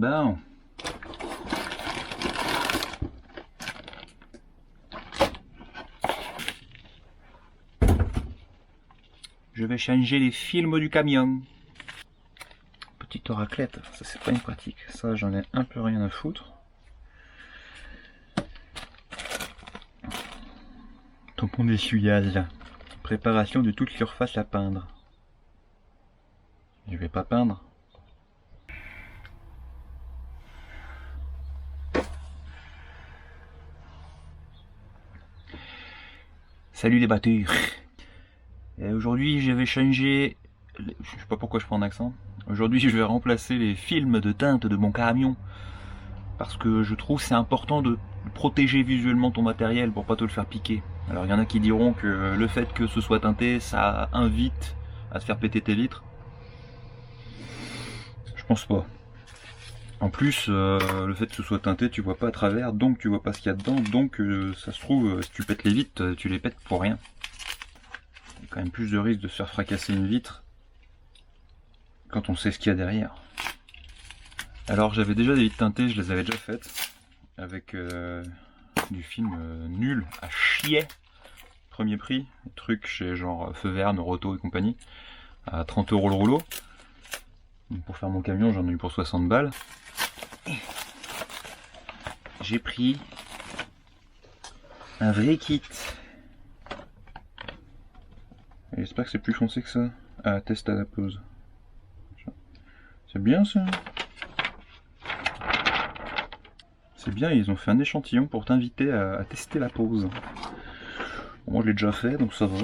Bon. Je vais changer les films du camion. Petite raclette, ça c'est pas une pratique. Ça j'en ai un peu rien à foutre. Tampon d'essuyage. Préparation de toute surface à peindre. Je vais pas peindre. Salut les batteurs. Aujourd'hui je vais changer, je sais pas pourquoi je prends un accent. Aujourd'hui je vais remplacer les films de teinte de mon camion. Parce que je trouve c'est important de protéger visuellement ton matériel pour pas te le faire piquer. Alors il y en a qui diront que le fait que ce soit teinté, ça invite à te faire péter tes vitres. Je pense pas. En plus, le fait que ce soit teinté, tu vois pas à travers, donc tu vois pas ce qu'il y a dedans, donc ça se trouve, si tu pètes les vitres, tu les pètes pour rien. Il y a quand même plus de risque de se faire fracasser une vitre quand on sait ce qu'il y a derrière. Alors j'avais déjà des vitres teintées, je les avais déjà faites, avec du film nul à chier. Premier prix, truc chez genre Feu Vert, Noroto et compagnie, à 30 € le rouleau. Donc pour faire mon camion, j'en ai eu pour 60 balles. J'ai pris un vrai kit. J'espère que c'est plus foncé que ça. Ah, test à la pose. C'est bien ça. C'est bien, ils ont fait un échantillon pour t'inviter à tester la pose. Bon, moi je l'ai déjà fait, donc ça va.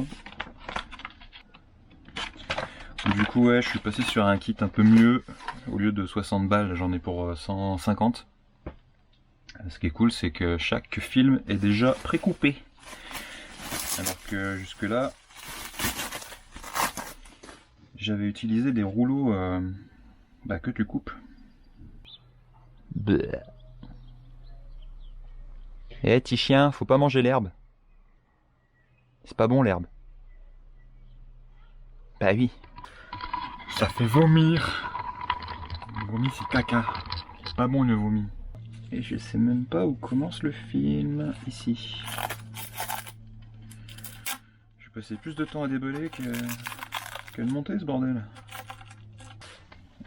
Du coup ouais, je suis passé sur un kit un peu mieux. Au lieu de 60 balles, j'en ai pour 150. Ce qui est cool, c'est que chaque film est déjà précoupé. Alors que jusque là, j'avais utilisé des rouleaux que tu coupes. Eh petit chien, faut pas manger l'herbe. C'est pas bon l'herbe. Bah oui. Ça fait vomir. Le vomi c'est caca. C'est pas bon le vomi. Et je sais même pas où commence le film. Ici. Je vais passer plus de temps à débeller que de monter ce bordel.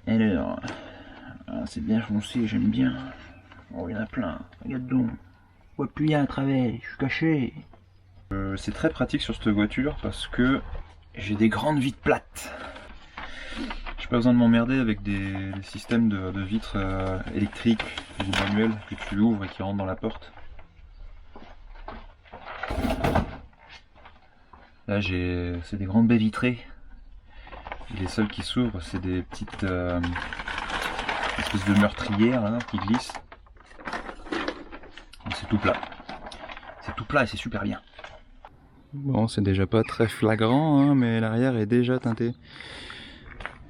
Alors, c'est bien foncé, j'aime bien. Oh, il y en a plein. Regarde donc. Je vois plus rien à travers, je suis caché. C'est très pratique sur cette voiture parce que j'ai des grandes vitres plates. J'ai pas besoin de m'emmerder avec des systèmes de vitres électriques ou manuelles que tu ouvres et qui rentrent dans la porte. Là c'est des grandes baies vitrées. Et les seules qui s'ouvrent c'est des petites espèces de meurtrières là, qui glissent. C'est tout plat. C'est tout plat et c'est super bien. Bon, c'est déjà pas très flagrant, hein, mais l'arrière est déjà teinté.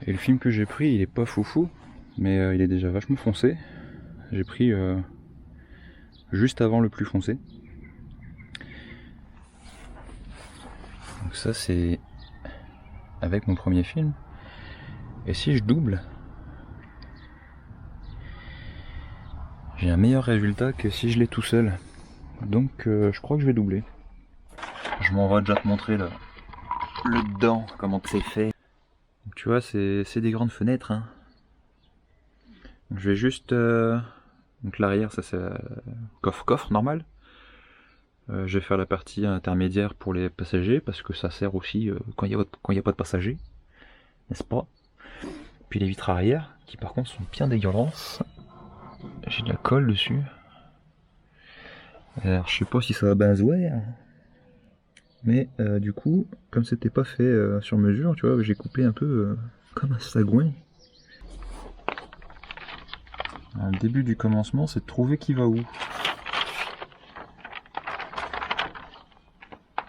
Et le film que j'ai pris, il est pas foufou, mais il est déjà vachement foncé. J'ai pris juste avant le plus foncé. Donc ça c'est avec mon premier film. Et si je double, j'ai un meilleur résultat que si je l'ai tout seul. Donc je crois que je vais doubler. Je m'en vais déjà te montrer le dedans, comment c'est fait. Donc, tu vois, c'est des grandes fenêtres. Hein. Donc, je vais juste... donc l'arrière, ça c'est coffre normal. Je vais faire la partie intermédiaire pour les passagers, parce que ça sert aussi quand il n'y a pas de passagers. N'est-ce pas? Puis les vitres arrière, qui par contre sont bien dégueulasses. J'ai de la colle dessus. Alors je sais pas si ça va bien se voir. Mais du coup, comme c'était pas fait sur mesure, tu vois, j'ai coupé un peu comme un sagouin. Alors, le début du commencement, c'est de trouver qui va où.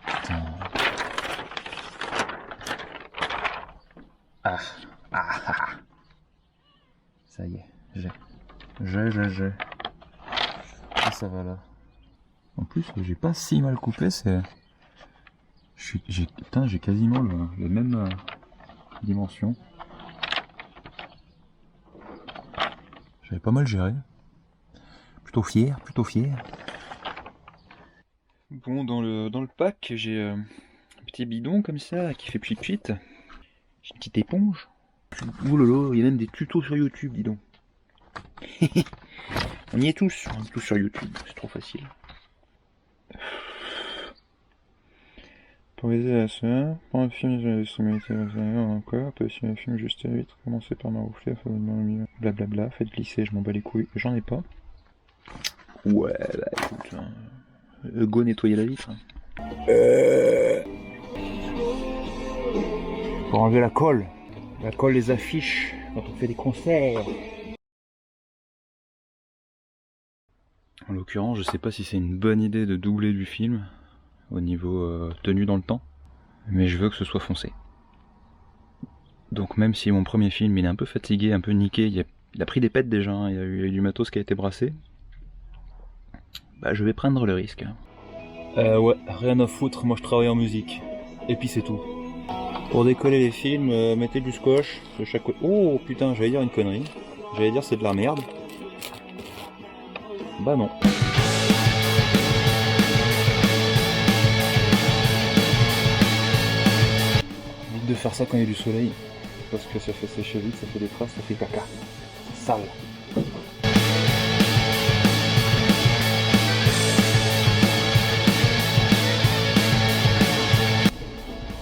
Putain. Ah. Ça y est, j'ai. Et ça va là. En plus, j'ai pas si mal coupé, c'est... J'ai quasiment les mêmes dimensions. J'avais pas mal géré. Plutôt fier, plutôt fier. Bon, dans le pack, j'ai un petit bidon comme ça qui fait pchit pchit. J'ai une petite éponge. Ouh là là, il y a même des tutos sur YouTube, dis donc. On y est tous sur YouTube, c'est trop facile. Pour aider à ça, pour un film, j'ai la sommité encore, peut si un film juste à 8, commencez par m'enroufler, blablabla, faites glisser, je m'en bats les couilles, j'en ai pas. Ouais, bah écoute, go nettoyer la vitre. Pour enlever la colle des affiches quand on fait des concerts. En l'occurrence, je sais pas si c'est une bonne idée de doubler du film au niveau tenue dans le temps, mais je veux que ce soit foncé. Donc même si mon premier film il est un peu fatigué, un peu niqué, il a pris des pètes déjà, hein, il y a eu du matos qui a été brassé, bah je vais prendre le risque. Ouais, rien à foutre, moi je travaille en musique. Et puis c'est tout. Pour décoller les films, mettez du scotch de chaque côté. Oh putain, j'allais dire une connerie. J'allais dire c'est de la merde. Bah non. Vite de faire ça quand il y a du soleil. Parce que ça fait sécher vite, ça fait des traces, ça fait caca. C'est sale.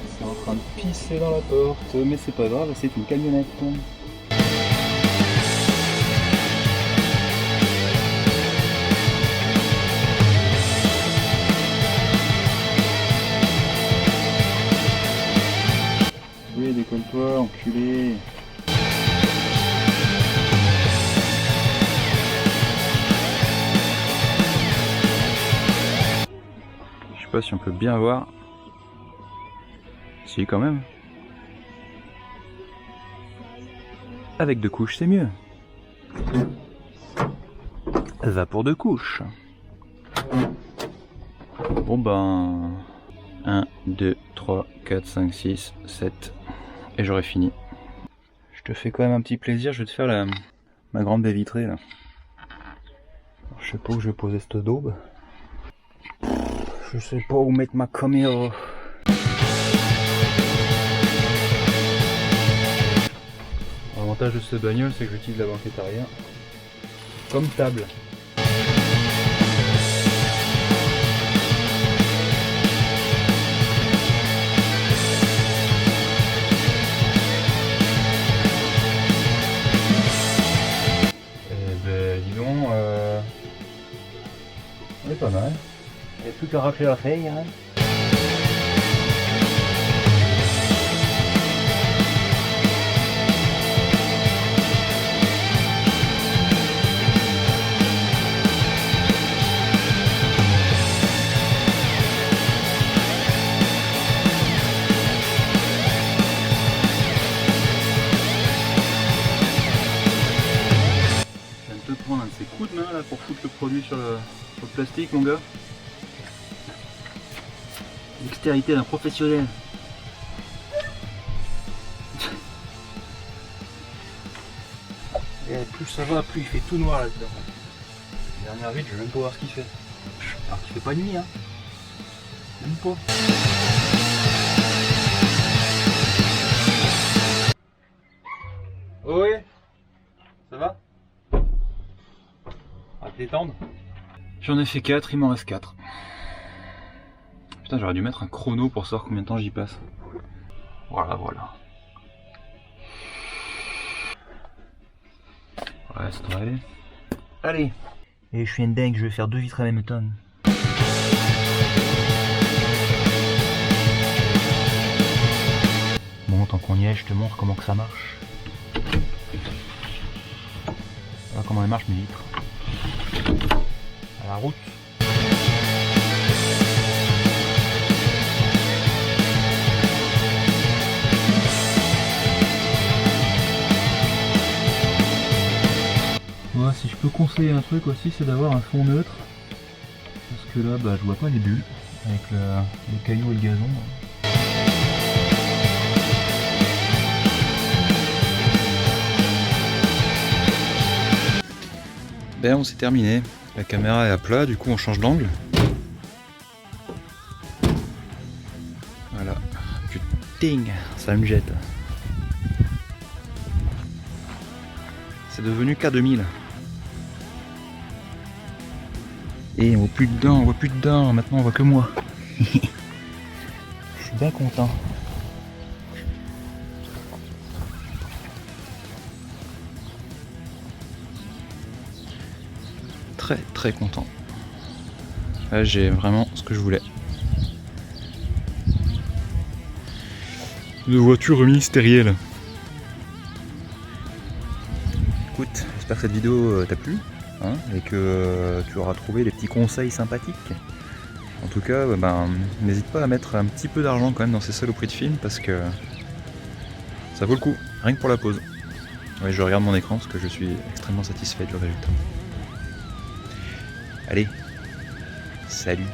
C'est en train de pisser dans la porte, mais c'est pas grave, c'est une camionnette. Oui, décolle-toi, enculé. Je sais pas si on peut bien voir. Si, quand même. Avec 2 couches, c'est mieux. Va pour 2 couches. Bon ben... 1, 2, 3, 4, 5, 6, 7. Et j'aurai fini. Je te fais quand même un petit plaisir, je vais te faire ma grande baie vitrée là. Alors, je sais pas où je vais poser cette daube. Je sais pas où mettre ma caméra. L'avantage de cette bagnole, c'est que j'utilise la banquette arrière comme table. On est pas mal. Il n'y a plus qu'à racler la feuille. Hein. Je viens de te prendre un de ces coups de main là pour foutre le produit sur le plastique, mon gars. Dextérité d'un professionnel. Et plus ça va, plus il fait tout noir là-dedans. Dernière vite, je vais même pas voir ce qu'il fait. Alors qu'il fait pas nuit, hein. Même pas. Oh ouais. Ça va? On va te détendre. J'en ai fait 4, il m'en reste 4. Putain, j'aurais dû mettre un chrono pour savoir combien de temps j'y passe. Voilà, voilà. Ouais, ça devrait aller. Allez. Et je suis une dingue, je vais faire 2 vitres à la même temps. Bon, tant qu'on y est, je te montre comment que ça marche. Voilà comment elles marchent mes vitres. À la route. Moi, si je peux conseiller un truc aussi, c'est d'avoir un fond neutre. Parce que là, bah, je vois pas les bulles avec les cailloux et le gazon. Ben on s'est terminé. La caméra est à plat, du coup on change d'angle. Voilà. Putain, ça me jette. C'est devenu K2000. Et on voit plus dedans, on voit plus dedans, maintenant on voit que moi. Je suis bien content. Très très content. Là j'ai vraiment ce que je voulais. Une voiture ministérielle. Écoute, j'espère que cette vidéo t'a plu. Hein, et que tu auras trouvé des petits conseils sympathiques. En tout cas, n'hésite pas à mettre un petit peu d'argent quand même dans ces saloperies de films parce que ça vaut le coup, rien que pour la pause. Ouais, je regarde mon écran parce que je suis extrêmement satisfait du résultat. Allez, salut!